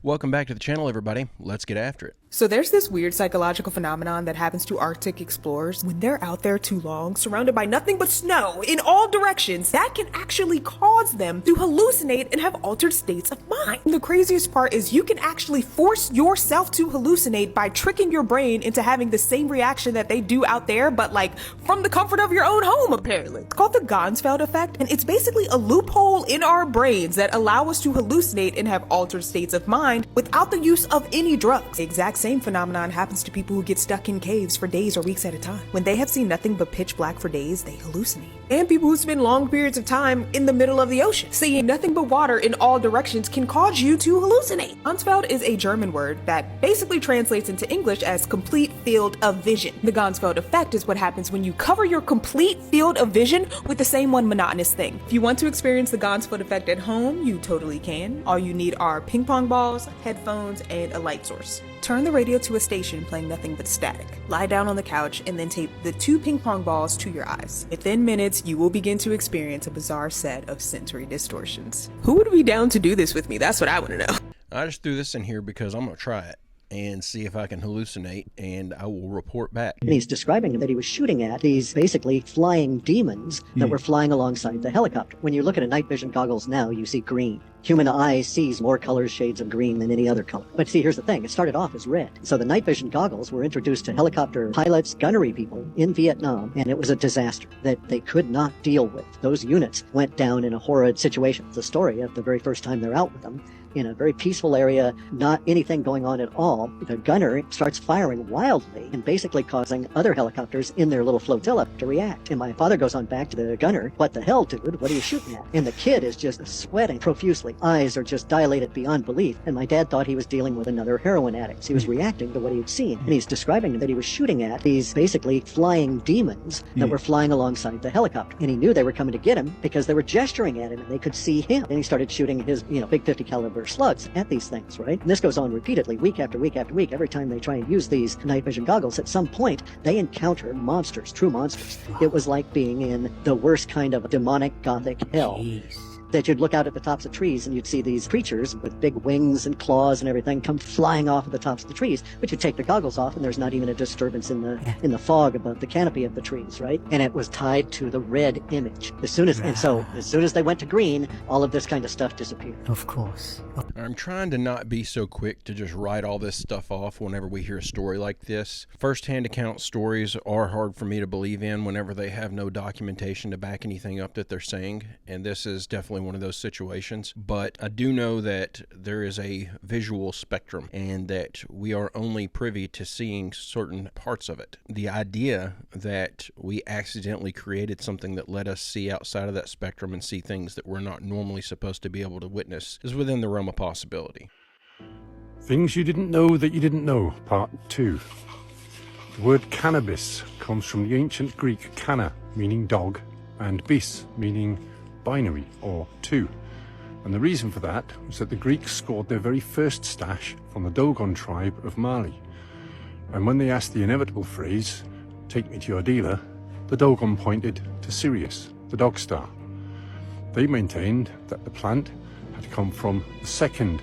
Welcome back to the channel, everybody. Let's get after it. So there's this weird psychological phenomenon that happens to Arctic explorers when they're out there too long, surrounded by nothing but snow in all directions. That can actually cause them to hallucinate and have altered states of mind. And the craziest part is you can actually force yourself to hallucinate by tricking your brain into having the same reaction that they do out there, but like from the comfort of your own home, apparently. It's called the Ganzfeld effect, and it's basically a loophole in our brains that allow us to hallucinate and have altered states of mind without the use of any drugs. The exact same phenomenon happens to people who get stuck in caves for days or weeks at a time. When they have seen nothing but pitch black for days, they hallucinate. And people who spend long periods of time in the middle of the ocean. Seeing nothing but water in all directions can cause you to hallucinate. Ganzfeld is a German word that basically translates into English as complete field of vision. The Ganzfeld effect is what happens when you cover your complete field of vision with the same one monotonous thing. If you want to experience the Ganzfeld effect at home, you totally can. All you need are ping pong balls, headphones, and a light source. Turn the radio to a station playing nothing but static. Lie down on the couch and then tape the 2 ping pong balls to your eyes. Within minutes, you will begin to experience a bizarre set of sensory distortions. Who would be down to do this with me? That's what I want to know. I just threw this in here because I'm going to try it and see if I can hallucinate, and I will report back. And he's describing that he was shooting at these basically flying demons that were flying alongside the helicopter. When you look at a night vision goggles now, you see green. Human eye sees more colors, shades of green than any other color. But see, here's the thing. It started off as red. So the night vision goggles were introduced to helicopter pilots, gunnery people in Vietnam, and it was a disaster that they could not deal with. Those units went down in a horrid situation. It's the story of the very first time they're out with them. In a very peaceful area, not anything going on at all, the gunner starts firing wildly and basically causing other helicopters in their little flotilla to react. And my father goes on back to the gunner, "What the hell, dude? What are you shooting at?" And the kid is just sweating profusely. Eyes are just dilated beyond belief. And my dad thought he was dealing with another heroin addict. He was reacting to what he had seen. And he's describing that he was shooting at these basically flying demons that were flying alongside the helicopter. And he knew they were coming to get him because they were gesturing at him and they could see him. And he started shooting his, big 50 caliber slugs at these things, right? And this goes on repeatedly, week after week after week. Every time they try and use these night vision goggles, at some point, they encounter monsters, true monsters. It was like being in the worst kind of demonic gothic hell. Jeez. That you'd look out at the tops of trees and you'd see these creatures with big wings and claws and everything come flying off of the tops of the trees, but you take the goggles off and there's not even a disturbance in the fog above the canopy of the trees, right? And it was tied to the red image. As soon as they went to green, all of this kind of stuff disappeared. Of course. I'm trying to not be so quick to just write all this stuff off whenever we hear a story like this. First-hand account stories are hard for me to believe in whenever they have no documentation to back anything up that they're saying, and this is definitely one of those situations. But I do know that there is a visual spectrum and that we are only privy to seeing certain parts of it. The idea that we accidentally created something that let us see outside of that spectrum and see things that we're not normally supposed to be able to witness is within the realm of possibility. Things you didn't know that you didn't know, part 2. The word cannabis comes from the ancient Greek canna, meaning dog, and bis, meaning binary, or 2. And the reason for that was that the Greeks scored their very first stash from the Dogon tribe of Mali. And when they asked the inevitable phrase, "Take me to your dealer," the Dogon pointed to Sirius, the dog star. They maintained that the plant had come from the second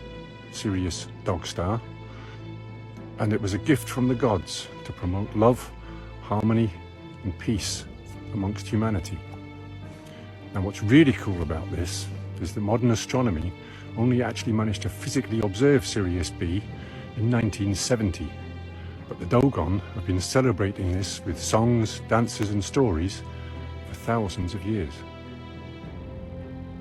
Sirius dog star, and it was a gift from the gods to promote love, harmony, and peace amongst humanity. Now, what's really cool about this is that modern astronomy only actually managed to physically observe Sirius B in 1970. But the Dogon have been celebrating this with songs, dances, and stories for thousands of years.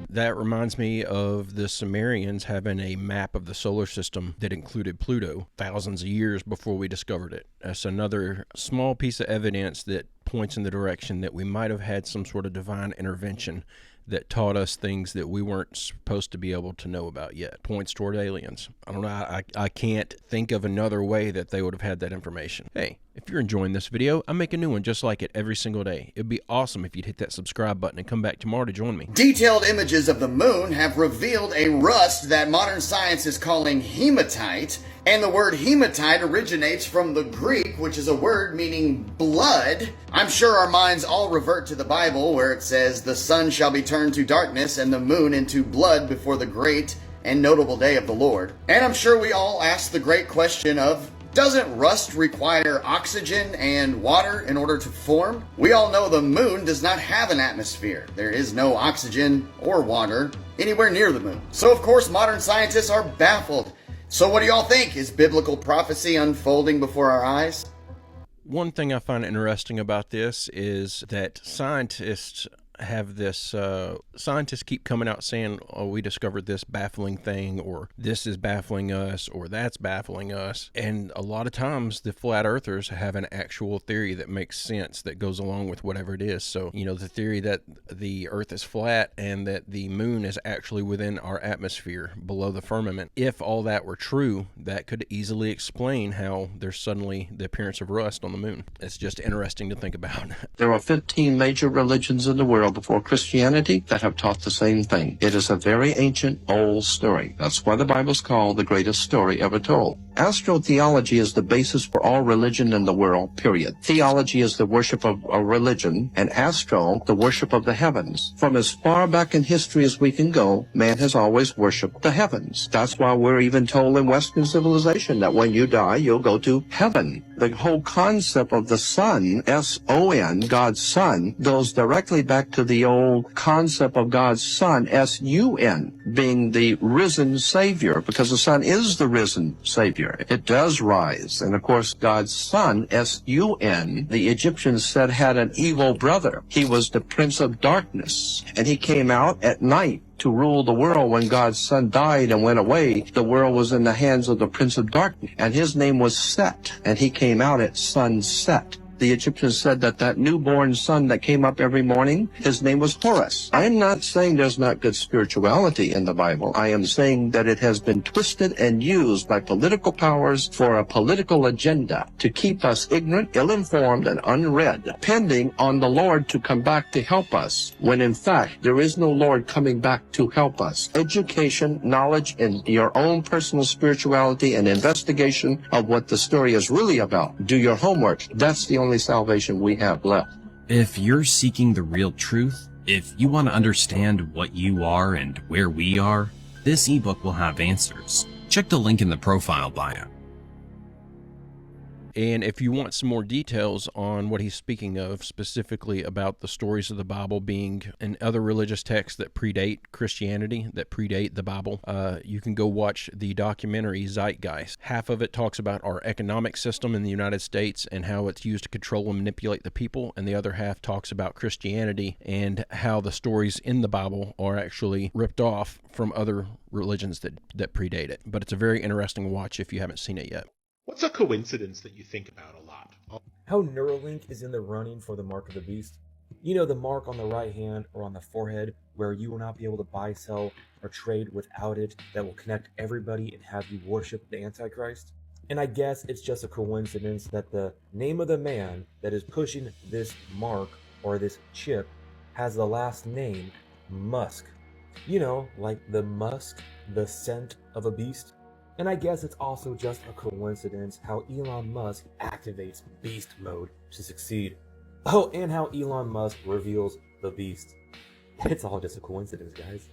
That reminds me of the Sumerians having a map of the solar system that included Pluto thousands of years before we discovered it. That's another small piece of evidence that points in the direction that we might have had some sort of divine intervention that taught us things that we weren't supposed to be able to know about yet. Points toward aliens. I don't know, I can't think of another way that they would have had that information. Hey, if you're enjoying this video, I make a new one just like it every single day. It'd be awesome if you'd hit that subscribe button and come back tomorrow to join me. Detailed images of the moon have revealed a rust that modern science is calling hematite, and the word hematite originates from the Greek, which is a word meaning blood. I'm sure our minds all revert to the Bible, where it says, "The sun shall be turned to darkness and the moon into blood before the great and notable day of the Lord. And I'm sure we all ask the great question of, doesn't rust require oxygen and water in order to form? We all know the moon does not have an atmosphere. There is no oxygen or water anywhere near the moon. So of course modern scientists are baffled. So what do y'all think? Is biblical prophecy unfolding before our eyes? One thing I find interesting about this is that scientists have this, scientists keep coming out saying, oh, we discovered this baffling thing, or this is baffling us, or that's baffling us. And a lot of times the flat earthers have an actual theory that makes sense, that goes along with whatever it is. So, the theory that the earth is flat and that the moon is actually within our atmosphere below the firmament. If all that were true, that could easily explain how there's suddenly the appearance of rust on the moon. It's just interesting to think about. There are 15 major religions in the world before Christianity that have taught the same thing. It is a very ancient, old story. That's why the Bible's called the greatest story ever told. Astrotheology is the basis for all religion in the world, period. Theology is the worship of a religion, and astro, the worship of the heavens. From as far back in history as we can go, man has always worshipped the heavens. That's why we're even told in Western civilization that when you die, you'll go to heaven. The whole concept of the sun, S-O-N, God's Son, goes directly back to the old concept of God's Son, S-U-N, being the risen Savior, because the Son is the risen Savior. It does rise. And of course, God's Son, S-U-N, the Egyptians said had an evil brother. He was the Prince of Darkness, and he came out at night to rule the world. When God's Son died and went away, the world was in the hands of the Prince of Darkness, and his name was Set, and he came out at sunset. The Egyptians said that newborn son that came up every morning, his name was Horus. I am not saying there's not good spirituality in the Bible. I am saying that it has been twisted and used by political powers for a political agenda to keep us ignorant, ill-informed, and unread, depending on the Lord to come back to help us, when in fact there is no Lord coming back to help us. Education, knowledge, and your own personal spirituality and investigation of what the story is really about. Do your homework. That's the only salvation we have left. If you're seeking the real truth, if you want to understand what you are and where we are, this ebook will have answers. Check the link in the profile bio. And if you want some more details on what he's speaking of, specifically about the stories of the Bible being in other religious texts that predate Christianity, that predate the Bible, you can go watch the documentary Zeitgeist. Half of it talks about our economic system in the United States and how it's used to control and manipulate the people, and the other half talks about Christianity and how the stories in the Bible are actually ripped off from other religions that predate it. But it's a very interesting watch if you haven't seen it yet. What's a coincidence that you think about a lot? How Neuralink is in the running for the mark of the beast. You know, the mark on the right hand or on the forehead where you will not be able to buy, sell, or trade without it, that will connect everybody and have you worship the Antichrist. And I guess it's just a coincidence that the name of the man that is pushing this mark or this chip has the last name Musk. You know, like the musk, the scent of a beast. And I guess it's also just a coincidence how Elon Musk activates beast mode to succeed. Oh, and how Elon Musk reveals the beast. It's all just a coincidence, guys.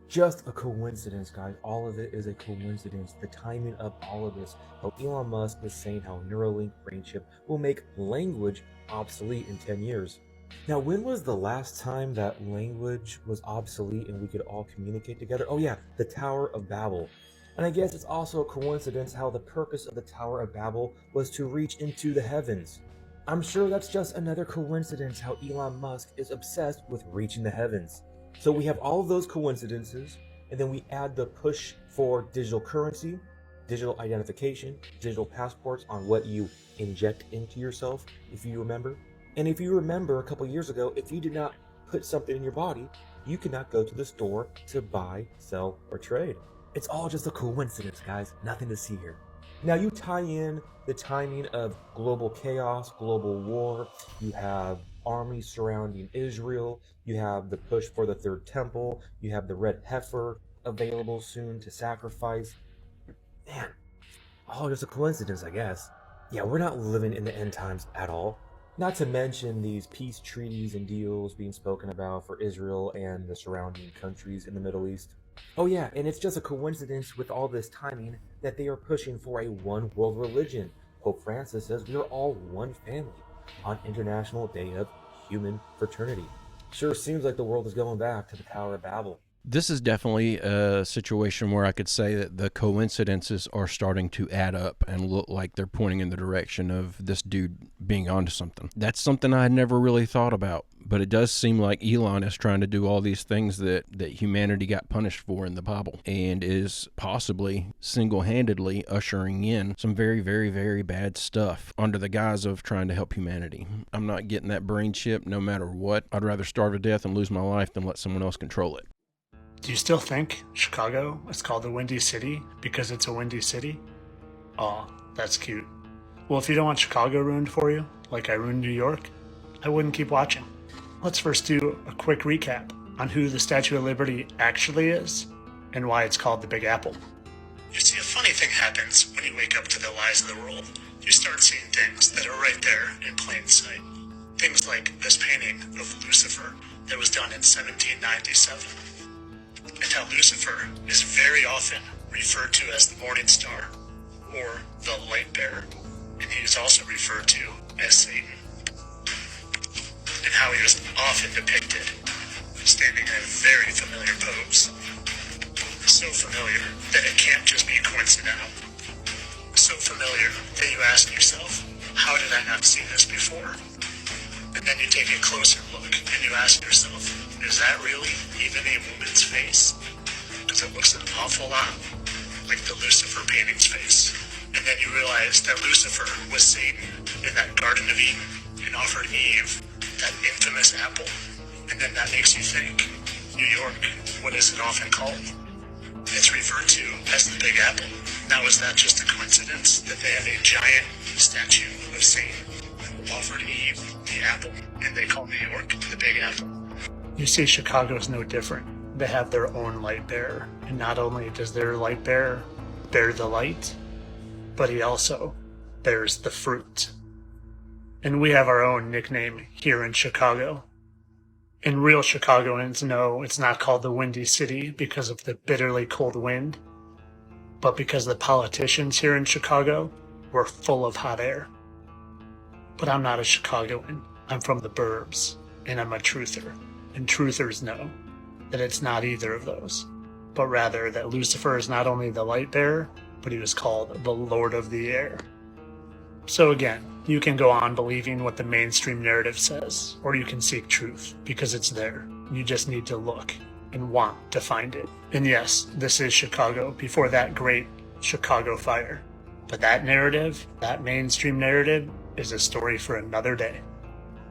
Just a coincidence, guys. All of it is a coincidence. The timing of all of this. How Elon Musk is saying how Neuralink brain chip will make language obsolete in 10 years. Now, when was the last time that language was obsolete and we could all communicate together? Oh yeah, the Tower of Babel. And I guess it's also a coincidence how the purpose of the Tower of Babel was to reach into the heavens. I'm sure that's just another coincidence how Elon Musk is obsessed with reaching the heavens. So we have all of those coincidences, and then we add the push for digital currency, digital identification, digital passports on what you inject into yourself, if you remember. And if you remember a couple years ago, if you did not put something in your body, you could not go to the store to buy, sell, or trade. It's all just a coincidence, guys. Nothing to see here. Now you tie in the timing of global chaos, global war. You have armies surrounding Israel. You have the push for the third temple. You have the red heifer available soon to sacrifice. Man, all just a coincidence, I guess. Yeah, we're not living in the end times at all. Not to mention these peace treaties and deals being spoken about for Israel and the surrounding countries in the Middle East. Oh yeah, and it's just a coincidence with all this timing that they are pushing for a one world religion. Pope Francis says we are all one family on International Day of Human Fraternity. Sure seems like the world is going back to the Tower of Babel. This is definitely a situation where I could say that the coincidences are starting to add up and look like they're pointing in the direction of this dude being onto something. That's something I had never really thought about, but it does seem like Elon is trying to do all these things that humanity got punished for in the Bible, and is possibly single-handedly ushering in some very, very, very bad stuff under the guise of trying to help humanity. I'm not getting that brain chip no matter what. I'd rather starve to death and lose my life than let someone else control it. Do you still think Chicago is called the Windy City because it's a windy city? Aw, that's cute. Well, if you don't want Chicago ruined for you, like I ruined New York, I wouldn't keep watching. Let's first do a quick recap on who the Statue of Liberty actually is and why it's called the Big Apple. You see, a funny thing happens when you wake up to the lies of the world. You start seeing things that are right there in plain sight. Things like this painting of Lucifer that was done in 1797. And how Lucifer is very often referred to as the morning star, or the light bearer, and he is also referred to as Satan. And how he was often depicted standing in a very familiar pose. So familiar that it can't just be coincidental. So familiar that you ask yourself, how did I not see this before? And then you take a closer look and you ask yourself, is that really even a woman's face? Because it looks an awful lot like the Lucifer painting's face. And then you realize that Lucifer was Satan in that Garden of Eden and offered Eve that infamous apple. And then that makes you think, New York, what is it often called? It's referred to as the Big Apple. Now, is that just a coincidence that they have a giant statue of Satan who offered Eve the apple, and they call New York the Big Apple? You see, Chicago's no different. They have their own light bearer, and not only does their light bearer bear the light, but he also bears the fruit. And we have our own nickname here in Chicago. And real Chicagoans know it's not called the Windy City because of the bitterly cold wind, but because the politicians here in Chicago were full of hot air. But I'm not a Chicagoan. I'm from the burbs, and I'm a truther. And truthers know that it's not either of those, but rather that Lucifer is not only the light bearer, but he was called the Lord of the Air. So again, you can go on believing what the mainstream narrative says, or you can seek truth, because it's there. You just need to look and want to find it. And yes, this is Chicago before that great Chicago fire. But that narrative, that mainstream narrative, is a story for another day.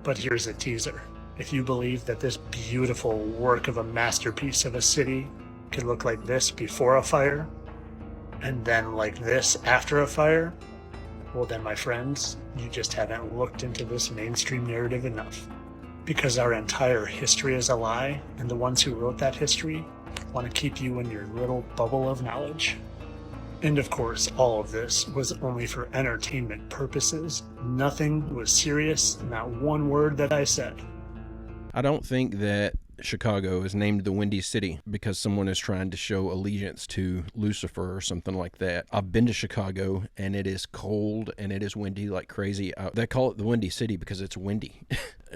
But here's a teaser. If you believe that this beautiful work of a masterpiece of a city could look like this before a fire, and then like this after a fire, well then, my friends, you just haven't looked into this mainstream narrative enough. Because our entire history is a lie, and the ones who wrote that history want to keep you in your little bubble of knowledge. And of course, all of this was only for entertainment purposes. Nothing was serious, not one word that I said. I don't think that Chicago is named the Windy City because someone is trying to show allegiance to Lucifer or something like that. I've been to Chicago, and it is cold and it is windy like crazy. They call it the Windy City because it's windy.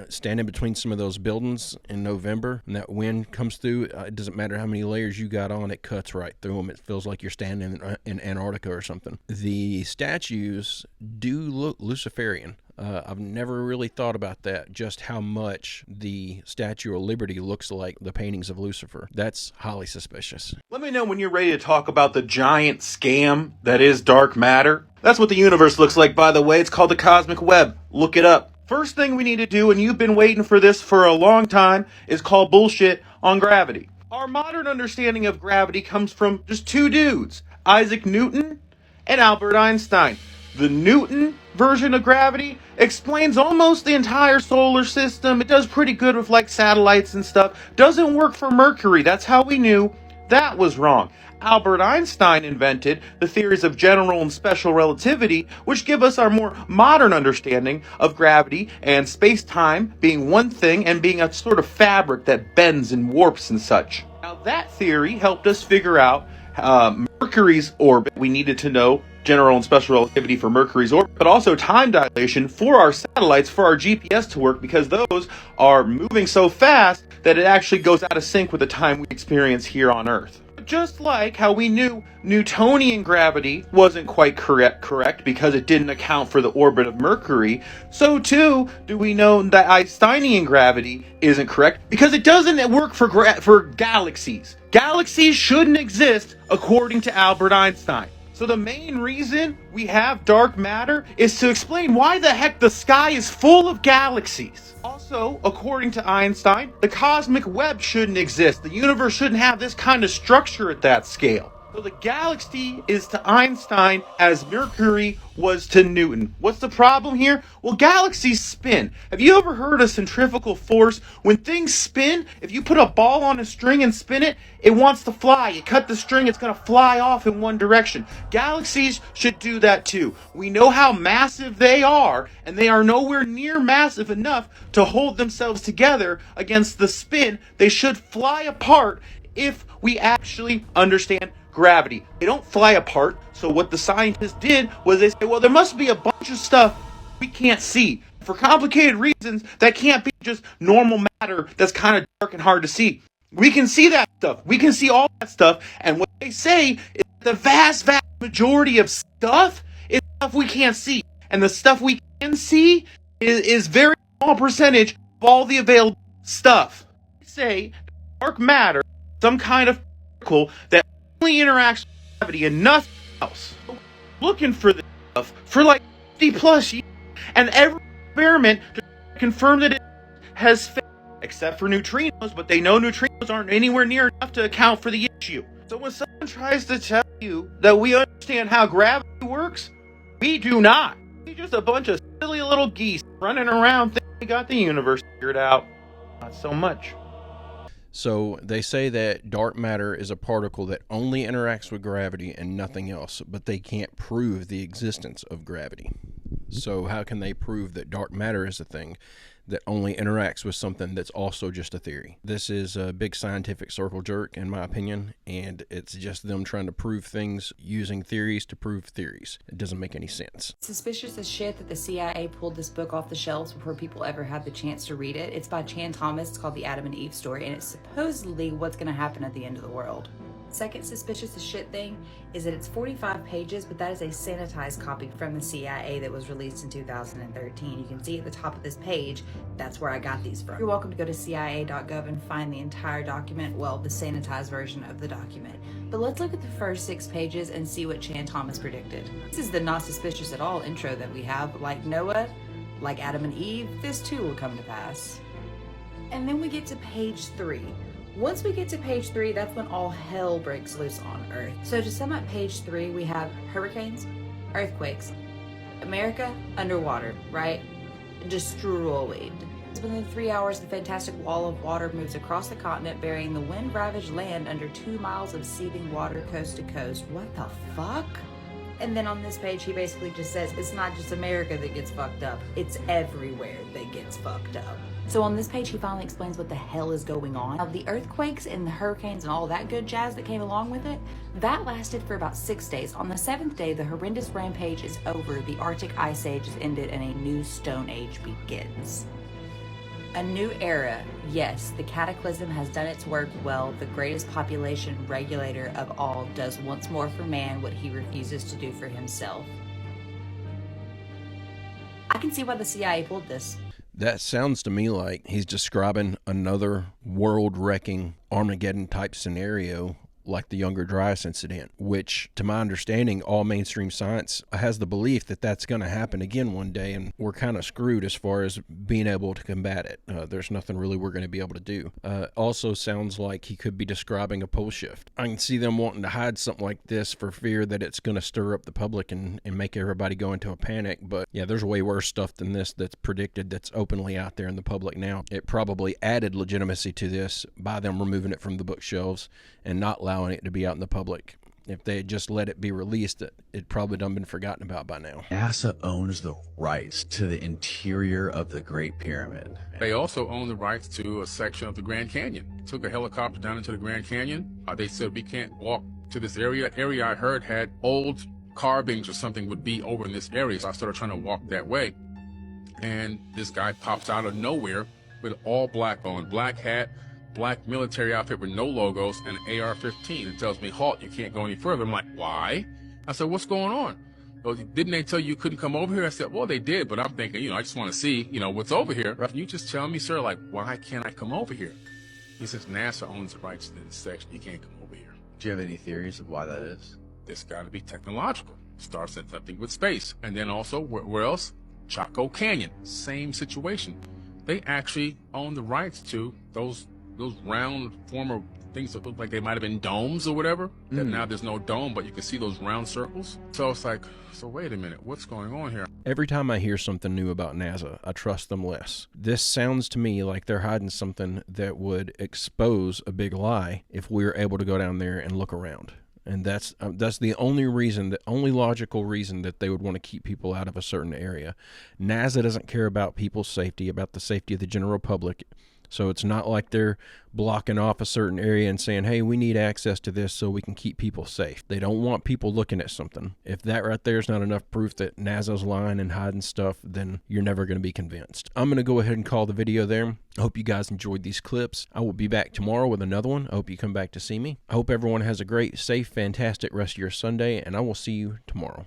Standing between some of those buildings in November, and that wind comes through, it doesn't matter how many layers you got on, it cuts right through them. It feels like you're standing in Antarctica or something. The statues do look Luciferian. I've never really thought about that, just how much the Statue of Liberty looks like the paintings of Lucifer. That's highly suspicious. Let me know when you're ready to talk about the giant scam that is dark matter. That's what the universe looks like, by the way. It's called the cosmic web. Look it up. First thing we need to do, and you've been waiting for this for a long time, is call bullshit on gravity. Our modern understanding of gravity comes from just two dudes, Isaac Newton and Albert Einstein. The Newton version of gravity explains almost the entire solar system. It does pretty good with like satellites and stuff. Doesn't work for Mercury. That's how we knew that was wrong. Albert Einstein invented the theories of general and special relativity, which give us our more modern understanding of gravity and space-time being one thing and being a sort of fabric that bends and warps and such. Now that theory helped us figure out Mercury's orbit. We needed to know general and special relativity for Mercury's orbit, but also time dilation for our satellites, for our GPS to work, because those are moving so fast that it actually goes out of sync with the time we experience here on Earth. Just like how we knew Newtonian gravity wasn't quite correct because it didn't account for the orbit of Mercury, so too do we know that Einsteinian gravity isn't correct because it doesn't work for galaxies. Galaxies shouldn't exist according to Albert Einstein. So the main reason we have dark matter is to explain why the heck the sky is full of galaxies. Also, according to Einstein, the cosmic web shouldn't exist. The universe shouldn't have this kind of structure at that scale. So the galaxy is to Einstein as Mercury was to Newton. What's the problem here? Well, galaxies spin. Have you ever heard of centrifugal force? When things spin, if you put a ball on a string and spin it, it wants to fly. You cut the string, it's going to fly off in one direction. Galaxies should do that too. We know how massive they are, and they are nowhere near massive enough to hold themselves together against the spin. They should fly apart if we actually understand gravity. They don't fly apart. So what the scientists did was they said, well, there must be a bunch of stuff we can't see. For complicated reasons, that can't be just normal matter that's kind of dark and hard to see. We can see that stuff. We can see all that stuff. And what they say is the vast majority of stuff is stuff we can't see. And the stuff we can see is very small percentage of all the available stuff. They say dark matter, some kind of particle that only interacts with gravity and nothing else. Looking for this stuff for like 50 plus years, and every experiment to confirm that it has failed, except for neutrinos, but they know neutrinos aren't anywhere near enough to account for the issue. So when someone tries to tell you that we understand how gravity works, we do not. We're just a bunch of silly little geese running around thinking we got the universe figured out. Not so much. So they say that dark matter is a particle that only interacts with gravity and nothing else, but they can't prove the existence of gravity. So how can they prove that dark matter is a thing that only interacts with something that's also just a theory? This is a big scientific circle jerk, in my opinion, and it's just them trying to prove things using theories to prove theories. It doesn't make any sense. Suspicious as shit that the CIA pulled this book off the shelves before people ever had the chance to read it. It's by Chan Thomas. It's called The Adam and Eve Story, and it's supposedly what's going to happen at the end of the world. Second suspicious as shit thing is that it's 45 pages, but that is a sanitized copy from the CIA that was released in 2013. You can see at the top of this page, that's where I got these from. You're welcome to go to cia.gov and find the entire document, well, the sanitized version of the document. But let's look at the first 6 pages and see what Chan Thomas predicted. This is the not suspicious at all intro that we have. Like Noah, like Adam and Eve, this too will come to pass. And then we get to page 3. Once we get to page 3, that's when all hell breaks loose on Earth. So to sum up page 3, we have hurricanes, earthquakes, America underwater, right? Destroyed. Within 3 hours, the fantastic wall of water moves across the continent, burying the wind-ravaged land under 2 miles of seething water coast to coast. What the fuck? And then on this page, he basically just says, it's not just America that gets fucked up, it's everywhere that gets fucked up. So on this page, he finally explains what the hell is going on. Now, the earthquakes and the hurricanes and all that good jazz that came along with it, that lasted for about 6 days. On the 7th day, the horrendous rampage is over, the Arctic Ice Age is ended, and a new Stone Age begins. A new era. Yes, the cataclysm has done its work well. The greatest population regulator of all does once more for man what he refuses to do for himself. I can see why the CIA pulled this. That sounds to me like he's describing another world-wrecking Armageddon-type scenario like the Younger Dryas incident, which, to my understanding, all mainstream science has the belief that that's going to happen again one day, and we're kind of screwed as far as being able to combat it. There's nothing really we're going to be able to do. Also sounds like he could be describing a pole shift. I can see them wanting to hide something like this for fear that it's going to stir up the public and make everybody go into a panic, but yeah, there's way worse stuff than this that's predicted that's openly out there in the public now. It probably added legitimacy to this by them removing it from the bookshelves and not allowing it to be out in the public If they had just let it be released, it probably done been forgotten about by now. NASA owns the rights to the interior of the Great Pyramid. They also own the rights to a section of the Grand Canyon. Took a helicopter down into the Grand Canyon. They said we can't walk to this area. Area I heard had old carvings or something would be over in this area. So I started trying to walk that way. And this guy pops out of nowhere with all black on, black hat, black military outfit with no logos, and an AR-15, and tells me, halt, you can't go any further. I'm like, why? I said, what's going on? Well, didn't they tell you couldn't come over here? I said, well, they did, but I'm thinking, I just want to see, what's over here. Can you just tell me, sir, like, why can't I come over here? He says, NASA owns the rights to this section. You can't come over here. Do you have any theories of why that is? It's got to be technological. Starts at something with space. And then also, where else? Chaco Canyon. Same situation. They actually own the rights to those round former things that look like they might have been domes or whatever. That now there's no dome, but you can see those round circles. So it's like, so wait a minute, what's going on here? Every time I hear something new about NASA, I trust them less. This sounds to me like they're hiding something that would expose a big lie if we were able to go down there and look around. And that's the only reason, the only logical reason that they would want to keep people out of a certain area. NASA doesn't care about people's safety, about the safety of the general public. So it's not like they're blocking off a certain area and saying, hey, we need access to this so we can keep people safe. They don't want people looking at something. If that right there is not enough proof that NASA's lying and hiding stuff, then you're never going to be convinced. I'm going to go ahead and call the video there. I hope you guys enjoyed these clips. I will be back tomorrow with another one. I hope you come back to see me. I hope everyone has a great, safe, fantastic rest of your Sunday, and I will see you tomorrow.